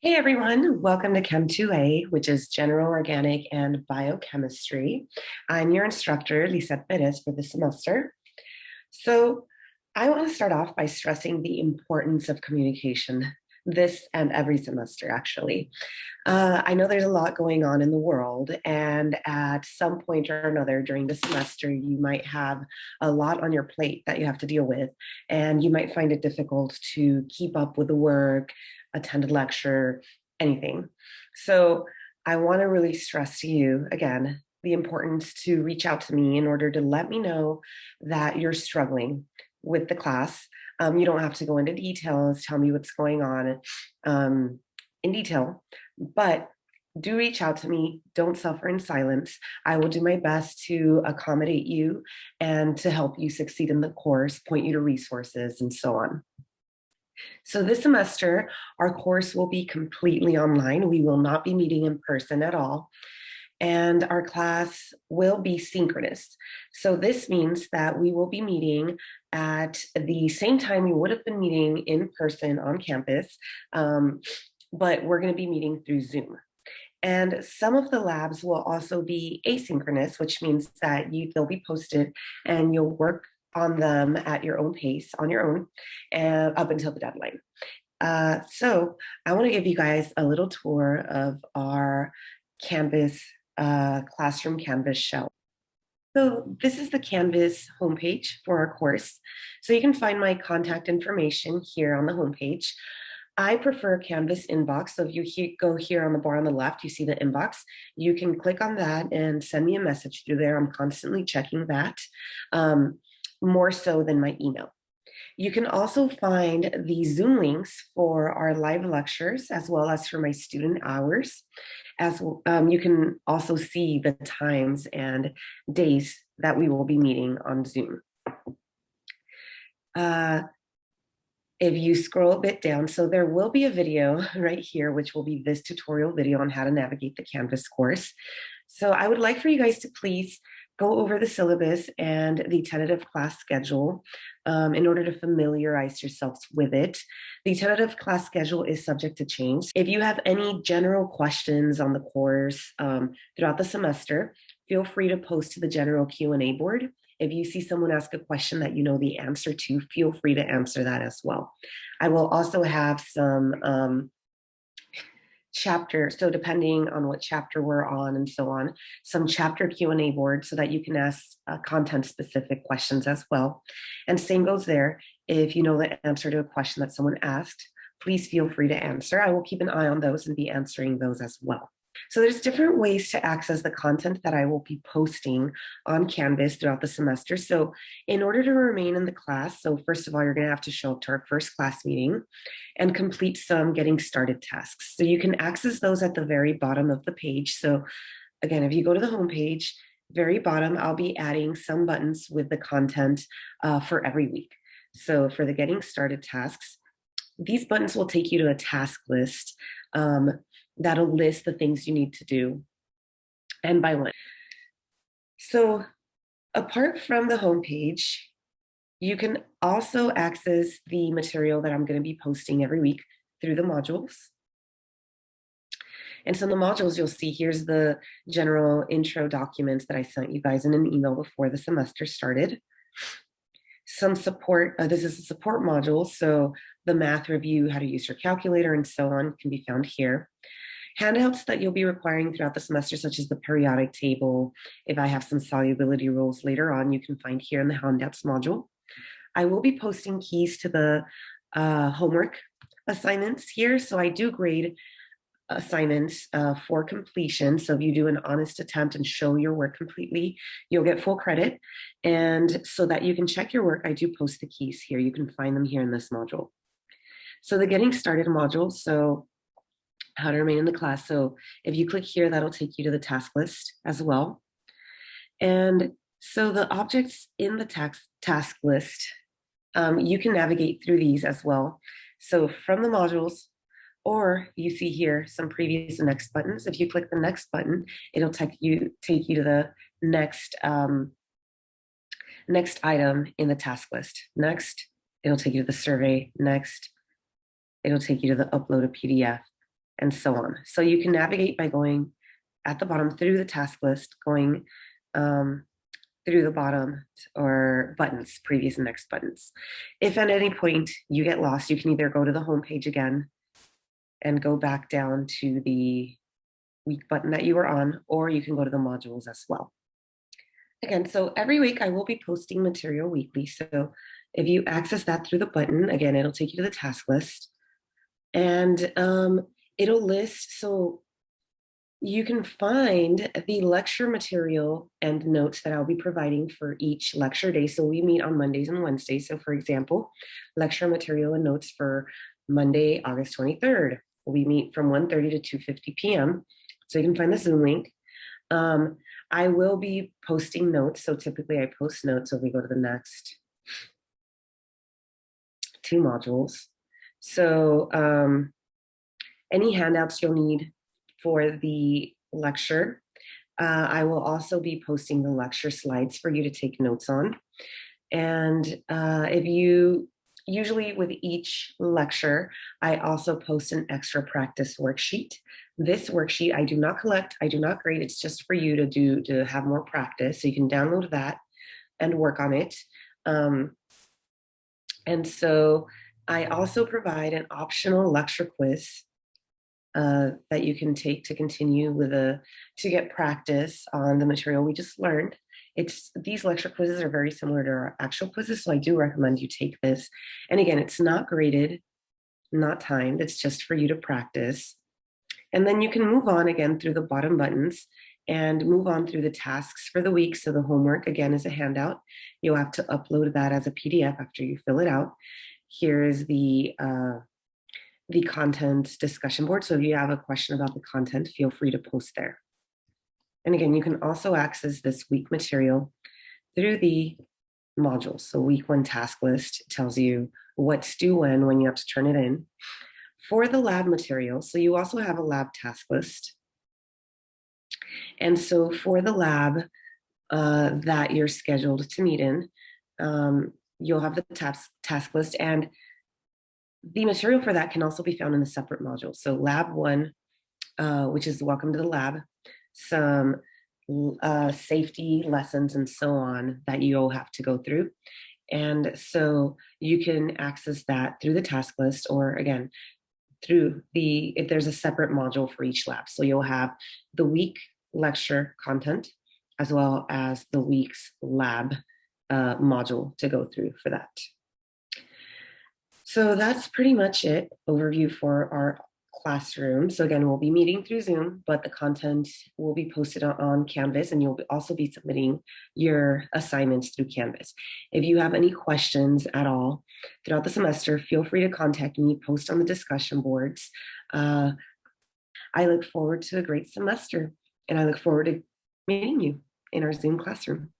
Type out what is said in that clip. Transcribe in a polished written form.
Hey everyone, welcome to Chem 2A, which is General Organic and Biochemistry. I'm your instructor, Lisette Perez, for the semester. So I want to start off by stressing the importance of communication this and every semester, actually. I know there's a lot going on in the world, and at some point or another during the semester, you might have a lot on your plate that you have to deal with, and you might find it difficult to keep up with the work, attend a lecture, anything. So I want to really stress to you again the importance to reach out to me in order to let me know that you're struggling with the class. You don't have to go into details, tell me what's going on in detail, but do reach out to me. Don't suffer in silence. I will do my best to accommodate you and to help you succeed in the course, point you to resources, and so on. So this semester, our course will be completely online. We will not be meeting in person at all. And our class will be synchronous. So this means that we will be meeting at the same time we would have been meeting in person on campus, but we're going to be meeting through Zoom. And some of the labs will also be asynchronous, which means that they'll be posted and you'll work on them at your own pace, on your own, and up until the deadline. So I want to give you guys a little tour of our Canvas classroom Canvas shell. So this is the Canvas homepage for our course. So you can find my contact information here on the homepage. I prefer Canvas inbox. So if you go here on the bar on the left, you see the inbox. You can click on that and send me a message through there. I'm constantly checking that, more so than my email. You can also find the Zoom links for our live lectures as well as for my student hours. You can also see the times and days that we will be meeting on Zoom. If you scroll a bit down, so there will be a video right here, which will be this tutorial video on how to navigate the Canvas course. So I would like for you guys to please go over the syllabus and the tentative class schedule in order to familiarize yourselves with it. The tentative class schedule is subject to change. If you have any general questions on the course throughout the semester, feel free to post to the general Q&A board. If you see someone ask a question that you know the answer to, feel free to answer that as well. I will also have some chapter, so depending on what chapter we're on and so on, some chapter Q&A board so that you can ask content specific questions as well. And same goes there. If you know the answer to a question that someone asked, please feel free to answer. I will keep an eye on those and be answering those as well. So there's different ways to access the content that I will be posting on Canvas throughout the semester. So in order to remain in the class, so first of all, you're going to have to show up to our first class meeting and complete some getting started tasks. So you can access those at the very bottom of the page. So again, if you go to the home page, very bottom, I'll be adding some buttons with the content for every week. So for the getting started tasks, these buttons will take you to a task list that'll list the things you need to do and by when. So apart from the homepage, you can also access the material that I'm going to be posting every week through the modules. And so in the modules, you'll see here's the general intro documents that I sent you guys in an email before the semester started. Some support, this is a support module, so the math review, how to use your calculator and so on can be found here. Handouts that you'll be requiring throughout the semester, such as the periodic table. If I have some solubility rules later on, you can find here in the handouts module. I will be posting keys to the homework assignments here. So I do grade assignments for completion. So if you do an honest attempt and show your work completely, you'll get full credit. And so that you can check your work, I do post the keys here. You can find them here in this module. So the getting started module, so how to remain in the class. So if you click here, that'll take you to the task list as well. And so the objects in the task list, you can navigate through these as well. So from the modules, or you see here some previous and next buttons. If you click the next button, it'll take you to the next item in the task list. Next, it'll take you to the survey. Next, it'll take you to the upload a PDF. and so on. So you can navigate by going at the bottom through the task list, going through the bottom or buttons, previous and next buttons. If at any point you get lost, you can either go to the home page again and go back down to the week button that you were on, or you can go to the modules as well. Again, so every week I will be posting material weekly. So if you access that through the button, again, it'll take you to the task list and it'll list, so you can find the lecture material and notes that I'll be providing for each lecture day. So we meet on Mondays and Wednesdays. So for example, lecture material and notes for Monday, August 23rd. We meet from 1:30 to 2:50 p.m. So you can find the Zoom link. I will be posting notes. So typically I post notes when we go to the next two modules. So any handouts you'll need for the lecture. I will also be posting the lecture slides for you to take notes on. And if you, usually with each lecture, I also post an extra practice worksheet. This worksheet I do not collect, I do not grade, it's just for you to have more practice. So you can download that and work on it. And so I also provide an optional lecture quiz that you can take to continue with to get practice on the material we just learned. These lecture quizzes are very similar to our actual quizzes, so I do recommend you take this. And again, it's not graded, not timed, it's just for you to practice. And then you can move on again through the bottom buttons and move on through the tasks for the week. So the homework again is a handout. You'll have to upload that as a PDF after you fill it out. Here is the content discussion board. So if you have a question about the content, feel free to post there. And again, you can also access this week material through the modules. So week 1 task list tells you what's due when you have to turn it in. For the lab material, so you also have a lab task list. And so for the lab that you're scheduled to meet in, you'll have the task list, and the material for that can also be found in a separate module. So lab 1, which is welcome to the lab, some safety lessons and so on that you'll have to go through. And so you can access that through the task list, or again, if there's a separate module for each lab. So you'll have the week lecture content as well as the week's lab module to go through for that. So that's pretty much it, overview for our classroom. So again, we'll be meeting through Zoom, but the content will be posted on Canvas, and you'll also be submitting your assignments through Canvas. If you have any questions at all throughout the semester, feel free to contact me, post on the discussion boards. I look forward to a great semester, and I look forward to meeting you in our Zoom classroom.